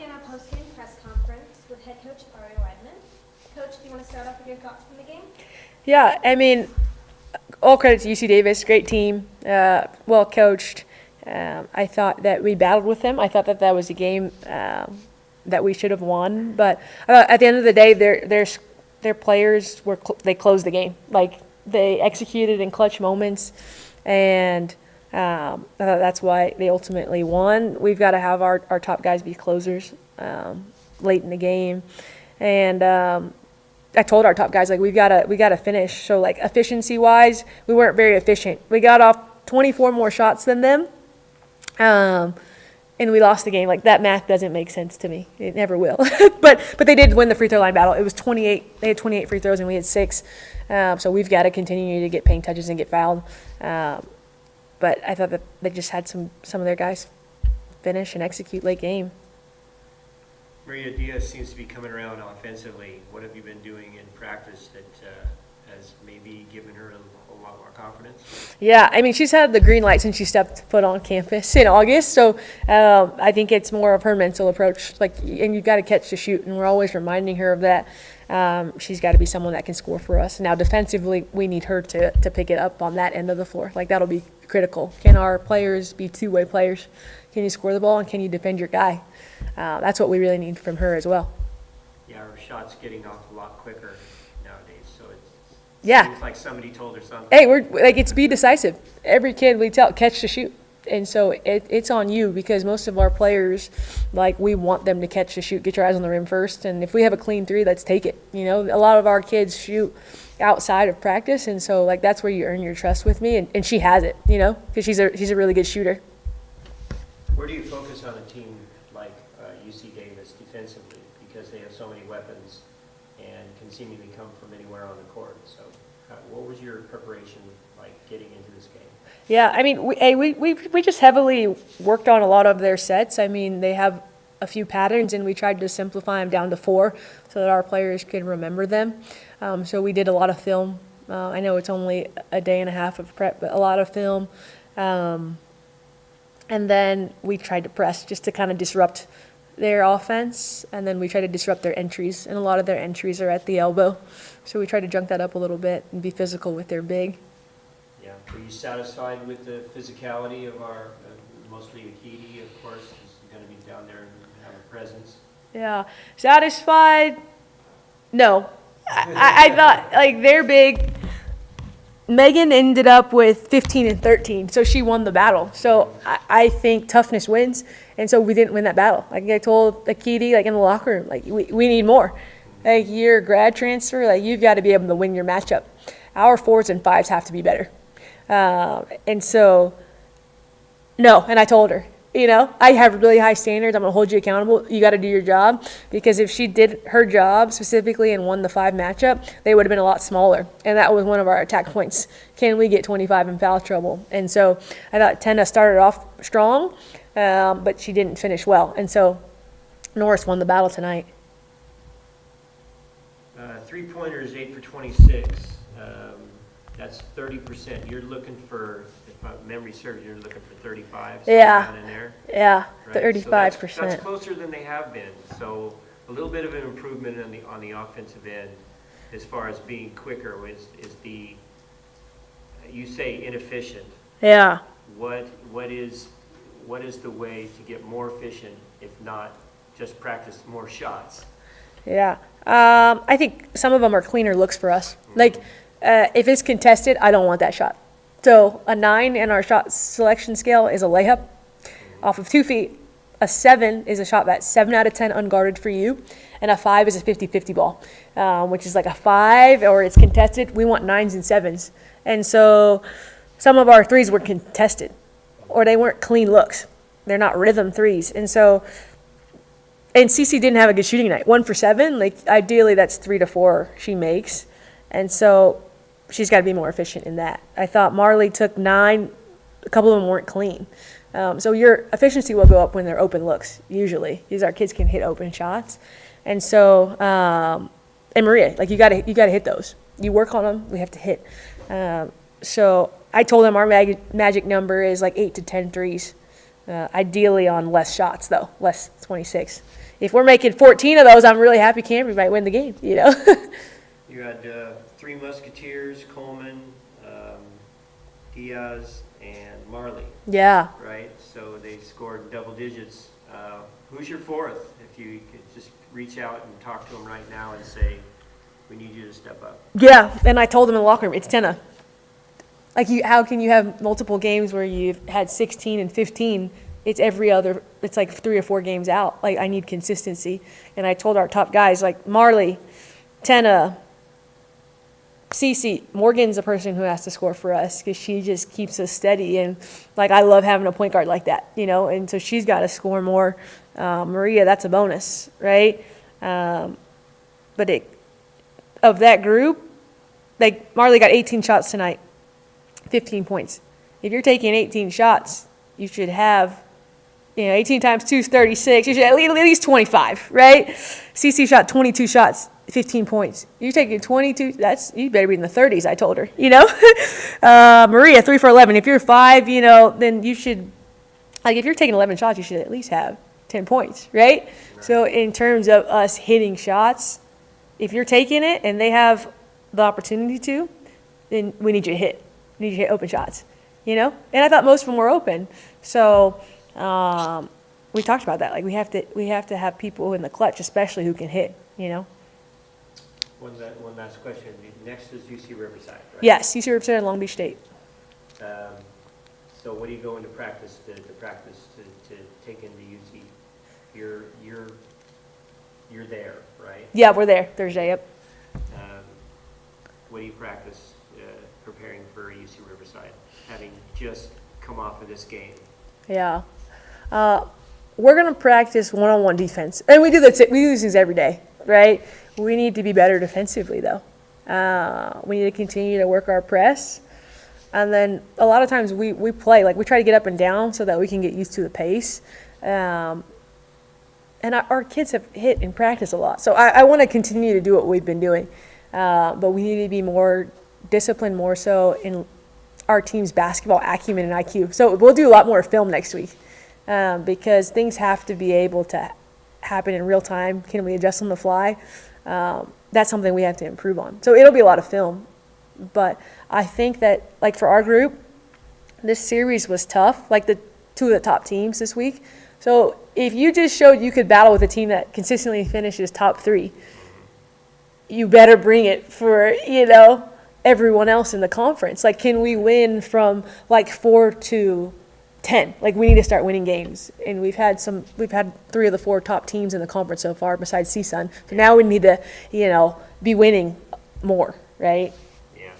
begin our postgame press conference with head coach Ari Weidman. Coach, do you want to start off with your thoughts from the game? Yeah, I mean, all credit to UC Davis, great team, well coached. I thought that we battled with them. I thought that was a game that we should have won. But at the end of the day, their players they closed the game. Like they executed in clutch moments, and I thought that's why they ultimately won. We've got to have our top guys be closers late in the game, and I told our top guys, like, we gotta finish. So, like, efficiency-wise, we weren't very efficient. We got off 24 more shots than them, and we lost the game. Like, that math doesn't make sense to me. It never will. but they did win the free throw line battle. It was 28. They had 28 free throws, and we had 6. So we've got to continue to get paint touches and get fouled. But I thought that they just had some of their guys finish and execute late game. Maria Diaz seems to be coming around offensively. What have you been doing in practice that has maybe given her a lot more confidence? Yeah, I mean, she's had the green light since she stepped foot on campus in August. So I think it's more of her mental approach. Like, and you've got to catch the shoot, and we're always reminding her of that. She's got to be someone that can score for us. Now, defensively, we need her to pick it up on that end of the floor. Like, that'll be critical. Can our players be two-way players? Can you score the ball, and can you defend your guy? That's what we really need from her as well. Yeah, her shot's getting off a lot quicker nowadays, so it seems like somebody told her something. Hey, we're like, it's be decisive. Every kid we tell, catch the shoot. And so it's on you, because most of our players, like, we want them to catch the shoot, get your eyes on the rim first. And if we have a clean three, let's take it. You know, a lot of our kids shoot outside of practice. And so, like, that's where you earn your trust with me. And she has it, you know, because she's a really good shooter. Where do you focus on a team like UC Davis defensively, because they have so many weapons and can seemingly come from anywhere on the court? So what was your preparation like getting into this game? Yeah, I mean, we just heavily worked on a lot of their sets. I mean, they have a few patterns, and we tried to simplify them down to 4 so that our players could remember them. So we did a lot of film. I know it's only a day and a half of prep, but a lot of film. And then we tried to press just to kind of disrupt their offense, and then we tried to disrupt their entries, and a lot of their entries are at the elbow. So we tried to junk that up a little bit and be physical with their big. Yeah. Were you satisfied with the physicality of our, mostly Akiti, of course, is going to be down there and have a presence? Yeah. Satisfied? No. I thought, like, they're big. Megan ended up with 15 and 13, so she won the battle. So I think toughness wins, and so we didn't win that battle. Like I told Akiti, like in the locker room, like we need more. Like you're a grad transfer, like you've got to be able to win your matchup. Our 4s and 5s have to be better. And so, no, and I told her, you know, I have really high standards. I'm going to hold you accountable. You got to do your job, because if she did her job specifically and won the 5 matchup, they would have been a lot smaller. And that was one of our attack points. Can we get 25 in foul trouble? And so I thought Tenna started off strong, but she didn't finish well. And so Norris won the battle tonight. 3-pointers, 8 for 26. That's 30%. You're looking for, if my memory serves, you're looking for 35. Yeah. Down in there. Yeah, Right? 35%. So that's closer than they have been. So a little bit of an improvement on the offensive end, as far as being quicker. Is the, you say inefficient? Yeah. What is the way to get more efficient, if not just practice more shots? Yeah. I think some of them are cleaner looks for us. Like, if it's contested, I don't want that shot. So a 9 in our shot selection scale is a layup off of 2 feet. A 7 is a shot that's 7 out of 10 unguarded for you. And a 5 is a 50-50 ball, which is like a 5, or it's contested. We want 9s and 7s. And so some of our 3s were contested, or they weren't clean looks. They're not rhythm 3s. And so, and Cece didn't have a good shooting night. 1 for 7, like ideally that's 3 to 4 she makes. And so she's got to be more efficient in that. I thought Marley took 9. A couple of them weren't clean. So your efficiency will go up when they're open looks, usually. These our kids can hit open shots. And so, and Maria, like you got to hit those. You work on them, we have to hit. So I told them our magic number is like 8 to 10 threes. Ideally on less shots, though, less 26. if we're making 14 of those, I'm really happy Cambry might win the game, you know? You had three Musketeers, Coleman, Diaz, and Marley, Yeah. right? So they scored double digits. Who's your fourth? If you could just reach out and talk to them right now and say, we need you to step up. Yeah, and I told them in the locker room, it's 10. Like, how can you have multiple games where you've had 16 and 15? It's it's like 3 or 4 games out. Like, I need consistency. And I told our top guys, like, Marley, Tenna, Cece, Morgan's a person who has to score for us because she just keeps us steady. And, like, I love having a point guard like that, you know, and so she's got to score more. Maria, that's a bonus, right? But of that group, like, Marley got 18 shots tonight, 15 points. If you're taking 18 shots, you should have, 18 times 2 is 36. You should have at least 25, right? CC shot 22 shots, 15 points. You're taking 22, you better be in the 30s, I told her, Maria, 3 for 11. If you're 5, then you should, like, if you're taking 11 shots, you should at least have 10 points, right? So in terms of us hitting shots, if you're taking it and they have the opportunity to, then we need you to hit. We need you to hit open shots, And I thought most of them were open. So we talked about that. Like, we have to have people in the clutch, especially who can hit, One last question. Next is UC Riverside, right? Yes, UC Riverside and Long Beach State. So what are you going to practice to take into UC? You're there, right? Yeah, we're there Thursday, yep. What do you practice preparing for UC Riverside, having just come off of this game? Yeah. We're going to practice one-on-one defense. And we do these things every day, right? We need to be better defensively, though. We need to continue to work our press. And then a lot of times we play, like, we try to get up and down so that we can get used to the pace. And our kids have hit in practice a lot. So I want to continue to do what we've been doing. But we need to be more disciplined, more so in our team's basketball acumen and IQ. So we'll do a lot more film next week because things have to be able to happen in real time. Can we adjust on the fly? That's something we have to improve on. So it'll be a lot of film. But I think that, like, for our group, this series was tough, like the 2 of the top teams this week. So if you just showed you could battle with a team that consistently finishes top 3, you better bring it for, everyone else in the conference. Like, can we win from, like, 4 to 10? Like, we need to start winning games. And we've had 3 of the 4 top teams in the conference so far besides CSUN. So now we need to, be winning more, right? Yeah.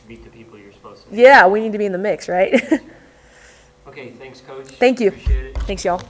Beat the people you're supposed to. Yeah, we need to be in the mix, right? Okay, thanks, Coach. Thank you. Appreciate it. Thanks, y'all.